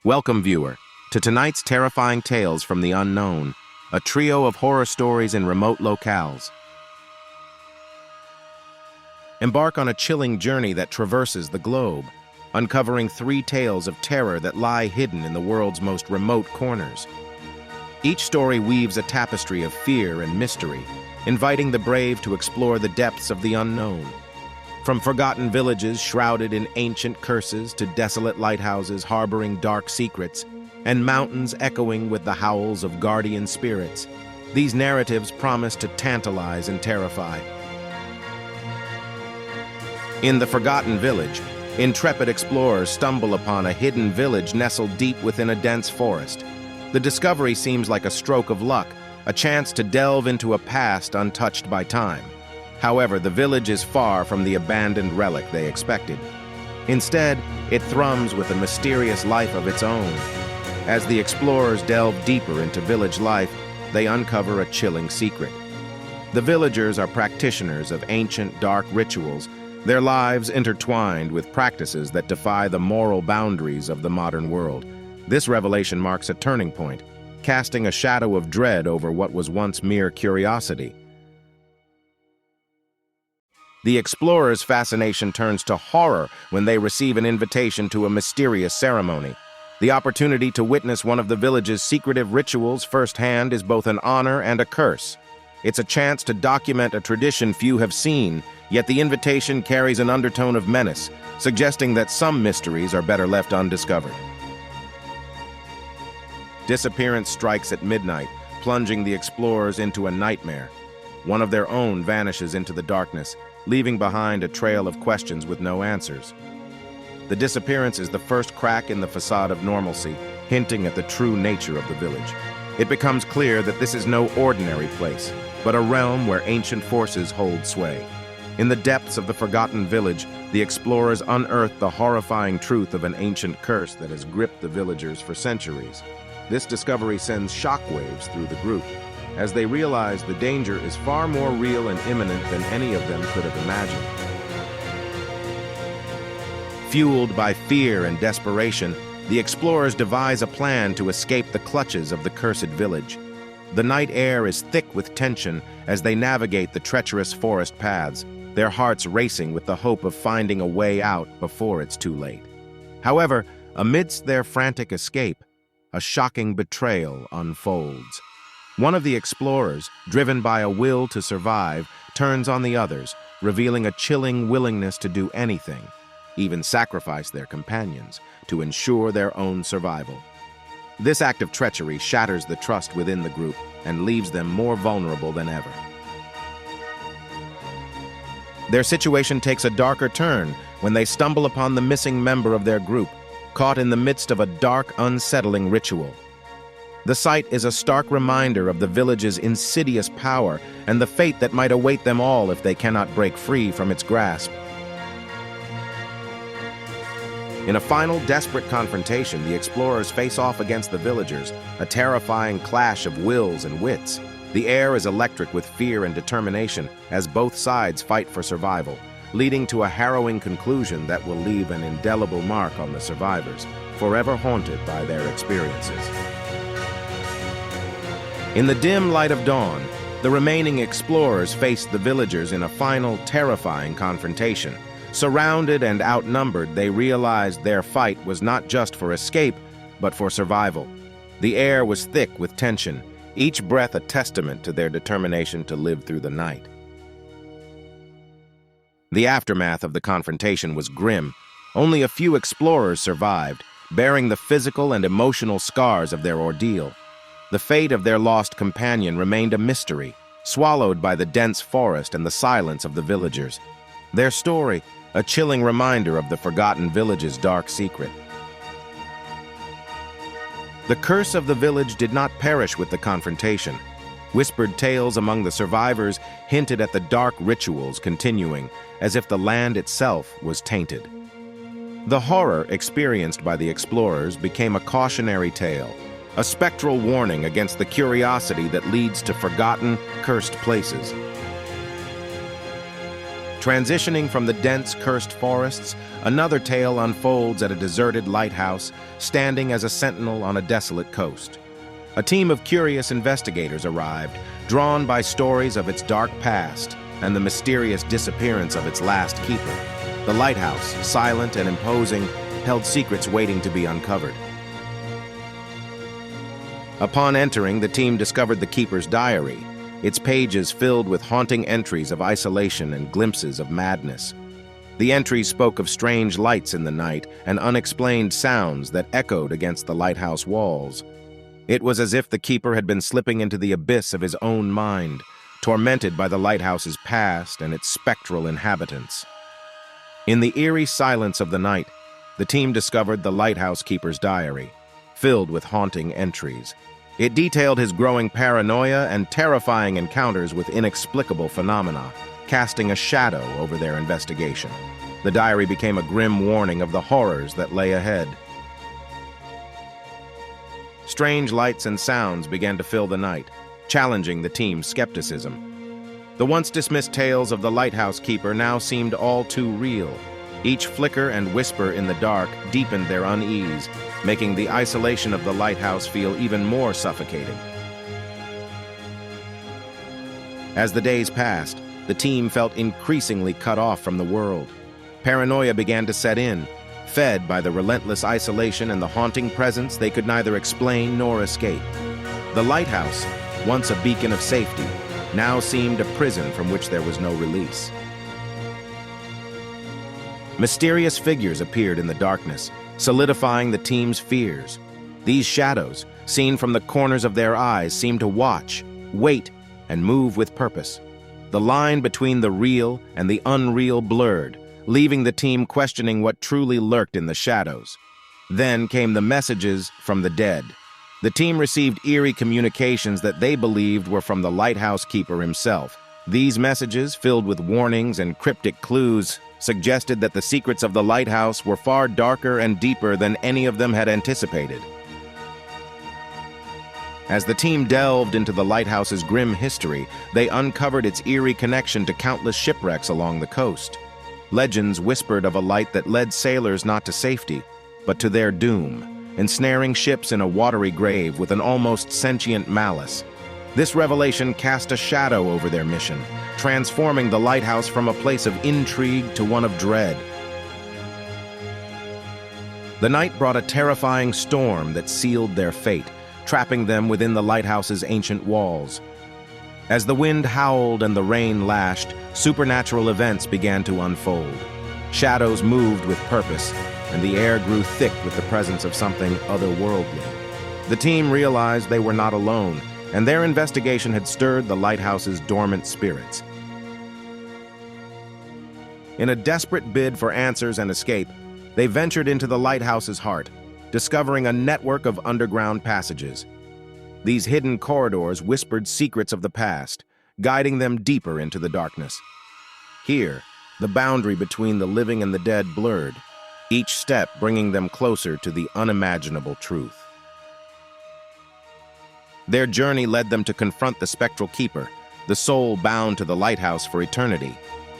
Welcome, viewer, to tonight's terrifying tales from the unknown, a trio of horror stories in remote locales. Embark on a chilling journey that traverses the globe, uncovering three tales of terror that lie hidden in the world's most remote corners. Each story weaves a tapestry of fear and mystery, inviting the brave to explore the depths of the unknown. From forgotten villages shrouded in ancient curses to desolate lighthouses harboring dark secrets, and mountains echoing with the howls of guardian spirits, these narratives promise to tantalize and terrify. In the Forgotten Village, intrepid explorers stumble upon a hidden village nestled deep within a dense forest. The discovery seems like a stroke of luck, a chance to delve into a past untouched by time. However, the village is far from the abandoned relic they expected. Instead, it thrums with a mysterious life of its own. As the explorers delve deeper into village life, they uncover a chilling secret. The villagers are practitioners of ancient, dark rituals, their lives intertwined with practices that defy the moral boundaries of the modern world. This revelation marks a turning point, casting a shadow of dread over what was once mere curiosity. The explorers' fascination turns to horror when they receive an invitation to a mysterious ceremony. The opportunity to witness one of the village's secretive rituals firsthand is both an honor and a curse. It's a chance to document a tradition few have seen, yet the invitation carries an undertone of menace, suggesting that some mysteries are better left undiscovered. Disappearance strikes at midnight, plunging the explorers into a nightmare. One of their own vanishes into the darkness, leaving behind a trail of questions with no answers. The disappearance is the first crack in the facade of normalcy, hinting at the true nature of the village. It becomes clear that this is no ordinary place, but a realm where ancient forces hold sway. In the depths of the forgotten village, the explorers unearth the horrifying truth of an ancient curse that has gripped the villagers for centuries. This discovery sends shockwaves through the group, as they realize the danger is far more real and imminent than any of them could have imagined. Fueled by fear and desperation, the explorers devise a plan to escape the clutches of the cursed village. The night air is thick with tension as they navigate the treacherous forest paths, their hearts racing with the hope of finding a way out before it's too late. However, amidst their frantic escape, a shocking betrayal unfolds. One of the explorers, driven by a will to survive, turns on the others, revealing a chilling willingness to do anything, even sacrifice their companions, to ensure their own survival. This act of treachery shatters the trust within the group and leaves them more vulnerable than ever. Their situation takes a darker turn when they stumble upon the missing member of their group, caught in the midst of a dark, unsettling ritual. The sight is a stark reminder of the village's insidious power and the fate that might await them all if they cannot break free from its grasp. In a final, desperate confrontation, the explorers face off against the villagers, a terrifying clash of wills and wits. The air is electric with fear and determination as both sides fight for survival, leading to a harrowing conclusion that will leave an indelible mark on the survivors, forever haunted by their experiences. In the dim light of dawn, the remaining explorers faced the villagers in a final, terrifying confrontation. Surrounded and outnumbered, they realized their fight was not just for escape, but for survival. The air was thick with tension, each breath a testament to their determination to live through the night. The aftermath of the confrontation was grim. Only a few explorers survived, bearing the physical and emotional scars of their ordeal. The fate of their lost companion remained a mystery, swallowed by the dense forest and the silence of the villagers. Their story, a chilling reminder of the forgotten village's dark secret. The curse of the village did not perish with the confrontation. Whispered tales among the survivors hinted at the dark rituals continuing, as if the land itself was tainted. The horror experienced by the explorers became a cautionary tale, a spectral warning against the curiosity that leads to forgotten, cursed places. Transitioning from the dense, cursed forests, another tale unfolds at a deserted lighthouse, standing as a sentinel on a desolate coast. A team of curious investigators arrived, drawn by stories of its dark past and the mysterious disappearance of its last keeper. The lighthouse, silent and imposing, held secrets waiting to be uncovered. Upon entering, the team discovered the keeper's diary, its pages filled with haunting entries of isolation and glimpses of madness. The entries spoke of strange lights in the night and unexplained sounds that echoed against the lighthouse walls. It was as if the keeper had been slipping into the abyss of his own mind, tormented by the lighthouse's past and its spectral inhabitants. In the eerie silence of the night, the team discovered the lighthouse keeper's diary, filled with haunting entries. It detailed his growing paranoia and terrifying encounters with inexplicable phenomena, casting a shadow over their investigation. The diary became a grim warning of the horrors that lay ahead. Strange lights and sounds began to fill the night, challenging the team's skepticism. The once dismissed tales of the lighthouse keeper now seemed all too real. Each flicker and whisper in the dark deepened their unease, making the isolation of the lighthouse feel even more suffocating. As the days passed, the team felt increasingly cut off from the world. Paranoia began to set in, fed by the relentless isolation and the haunting presence they could neither explain nor escape. The lighthouse, once a beacon of safety, now seemed a prison from which there was no release. Mysterious figures appeared in the darkness, solidifying the team's fears. These shadows, seen from the corners of their eyes, seemed to watch, wait, and move with purpose. The line between the real and the unreal blurred, leaving the team questioning what truly lurked in the shadows. Then came the messages from the dead. The team received eerie communications that they believed were from the lighthouse keeper himself. These messages, filled with warnings and cryptic clues, suggested that the secrets of the lighthouse were far darker and deeper than any of them had anticipated. As the team delved into the lighthouse's grim history, they uncovered its eerie connection to countless shipwrecks along the coast. Legends whispered of a light that led sailors not to safety, but to their doom, ensnaring ships in a watery grave with an almost sentient malice. This revelation cast a shadow over their mission, transforming the lighthouse from a place of intrigue to one of dread. The night brought a terrifying storm that sealed their fate, trapping them within the lighthouse's ancient walls. As the wind howled and the rain lashed, supernatural events began to unfold. Shadows moved with purpose, and the air grew thick with the presence of something otherworldly. The team realized they were not alone, and their investigation had stirred the lighthouse's dormant spirits. In a desperate bid for answers and escape, they ventured into the lighthouse's heart, discovering a network of underground passages. These hidden corridors whispered secrets of the past, guiding them deeper into the darkness. Here, the boundary between the living and the dead blurred, each step bringing them closer to the unimaginable truth. Their journey led them to confront the spectral keeper, the soul bound to the lighthouse for eternity.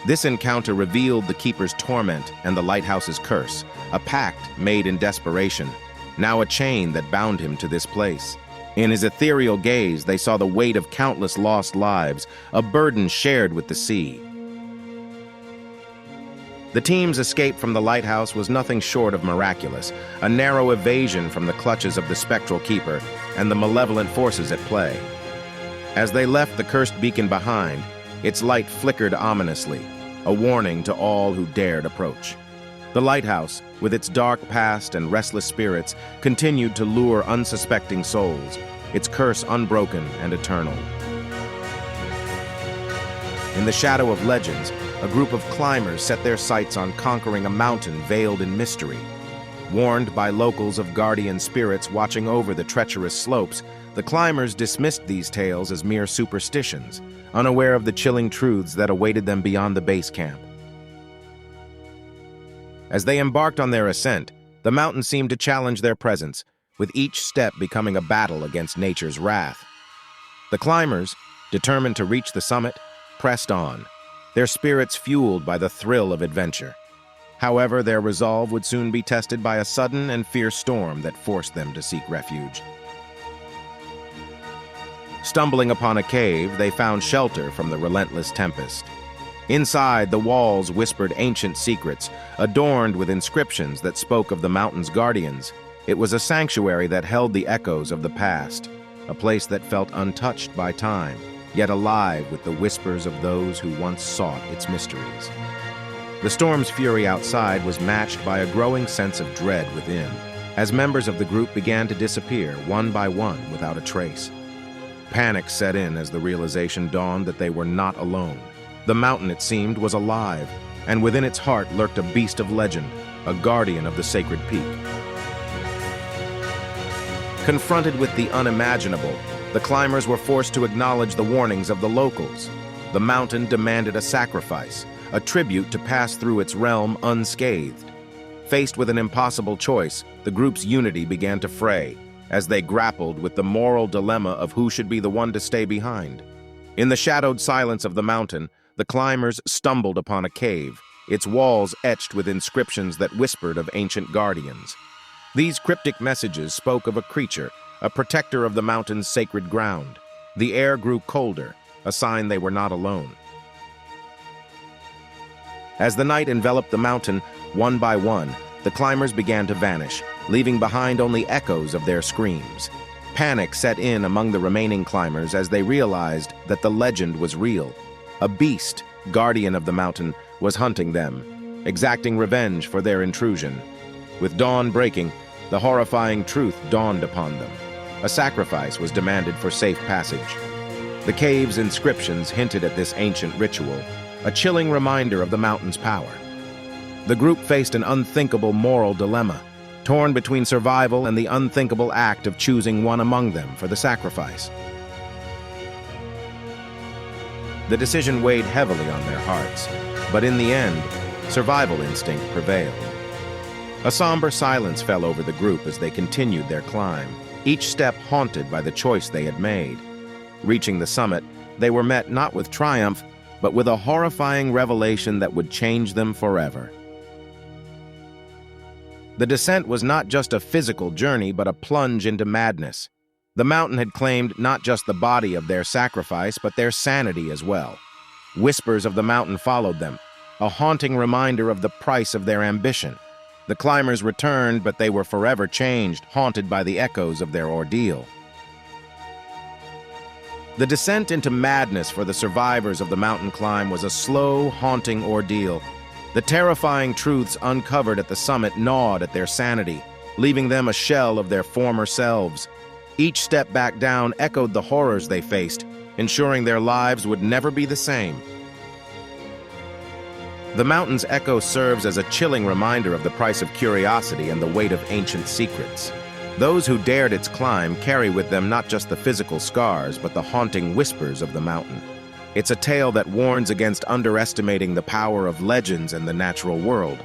This encounter revealed the keeper's torment and the lighthouse's curse, a pact made in desperation, now a chain that bound him to this place. In his ethereal gaze, they saw the weight of countless lost lives, a burden shared with the sea. The team's escape from the lighthouse was nothing short of miraculous, a narrow evasion from the clutches of the spectral keeper and the malevolent forces at play. As they left the cursed beacon behind, its light flickered ominously, a warning to all who dared approach. The lighthouse, with its dark past and restless spirits, continued to lure unsuspecting souls, its curse unbroken and eternal. In the shadow of legends, a group of climbers set their sights on conquering a mountain veiled in mystery. Warned by locals of guardian spirits watching over the treacherous slopes, the climbers dismissed these tales as mere superstitions, unaware of the chilling truths that awaited them beyond the base camp. As they embarked on their ascent, the mountain seemed to challenge their presence, with each step becoming a battle against nature's wrath. The climbers, determined to reach the summit, pressed on, their spirits fueled by the thrill of adventure. However, their resolve would soon be tested by a sudden and fierce storm that forced them to seek refuge. Stumbling upon a cave, they found shelter from the relentless tempest. Inside, the walls whispered ancient secrets, adorned with inscriptions that spoke of the mountain's guardians. It was a sanctuary that held the echoes of the past, a place that felt untouched by time, yet alive with the whispers of those who once sought its mysteries. The storm's fury outside was matched by a growing sense of dread within, as members of the group began to disappear one by one without a trace. Panic set in as the realization dawned that they were not alone. The mountain, it seemed, was alive, and within its heart lurked a beast of legend, a guardian of the sacred peak. Confronted with the unimaginable, the climbers were forced to acknowledge the warnings of the locals. The mountain demanded a sacrifice, a tribute to pass through its realm unscathed. Faced with an impossible choice, the group's unity began to fray, as they grappled with the moral dilemma of who should be the one to stay behind. In the shadowed silence of the mountain, the climbers stumbled upon a cave, its walls etched with inscriptions that whispered of ancient guardians. These cryptic messages spoke of a creature, a protector of the mountain's sacred ground. The air grew colder, a sign they were not alone. As the night enveloped the mountain, one by one, the climbers began to vanish, leaving behind only echoes of their screams. Panic set in among the remaining climbers as they realized that the legend was real. A beast, guardian of the mountain, was hunting them, exacting revenge for their intrusion. With dawn breaking, the horrifying truth dawned upon them. A sacrifice was demanded for safe passage. The cave's inscriptions hinted at this ancient ritual, a chilling reminder of the mountain's power. The group faced an unthinkable moral dilemma, torn between survival and the unthinkable act of choosing one among them for the sacrifice. The decision weighed heavily on their hearts, but in the end, survival instinct prevailed. A somber silence fell over the group as they continued their climb, each step haunted by the choice they had made. Reaching the summit, they were met not with triumph, but with a horrifying revelation that would change them forever. The descent was not just a physical journey, but a plunge into madness. The mountain had claimed not just the body of their sacrifice, but their sanity as well. Whispers of the mountain followed them, a haunting reminder of the price of their ambition. The climbers returned, but they were forever changed, haunted by the echoes of their ordeal. The descent into madness for the survivors of the mountain climb was a slow, haunting ordeal. The terrifying truths uncovered at the summit gnawed at their sanity, leaving them a shell of their former selves. Each step back down echoed the horrors they faced, ensuring their lives would never be the same. The mountain's echo serves as a chilling reminder of the price of curiosity and the weight of ancient secrets. Those who dared its climb carry with them not just the physical scars, but the haunting whispers of the mountain. It's a tale that warns against underestimating the power of legends and the natural world.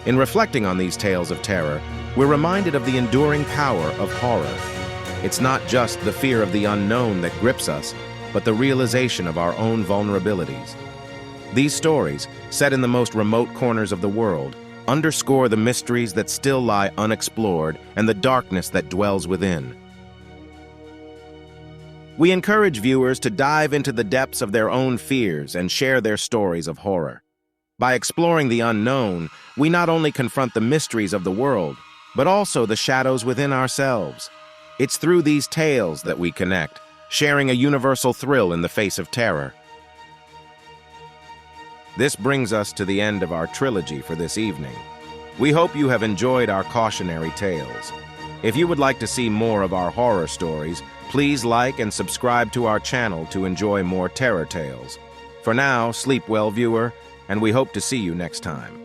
In reflecting on these tales of terror, we're reminded of the enduring power of horror. It's not just the fear of the unknown that grips us, but the realization of our own vulnerabilities. These stories, set in the most remote corners of the world, underscore the mysteries that still lie unexplored and the darkness that dwells within. We encourage viewers to dive into the depths of their own fears and share their stories of horror. By exploring the unknown, we not only confront the mysteries of the world, but also the shadows within ourselves. It's through these tales that we connect, sharing a universal thrill in the face of terror. This brings us to the end of our trilogy for this evening. We hope you have enjoyed our cautionary tales. If you would like to see more of our horror stories, please like and subscribe to our channel to enjoy more terror tales. For now, sleep well, viewer, and we hope to see you next time.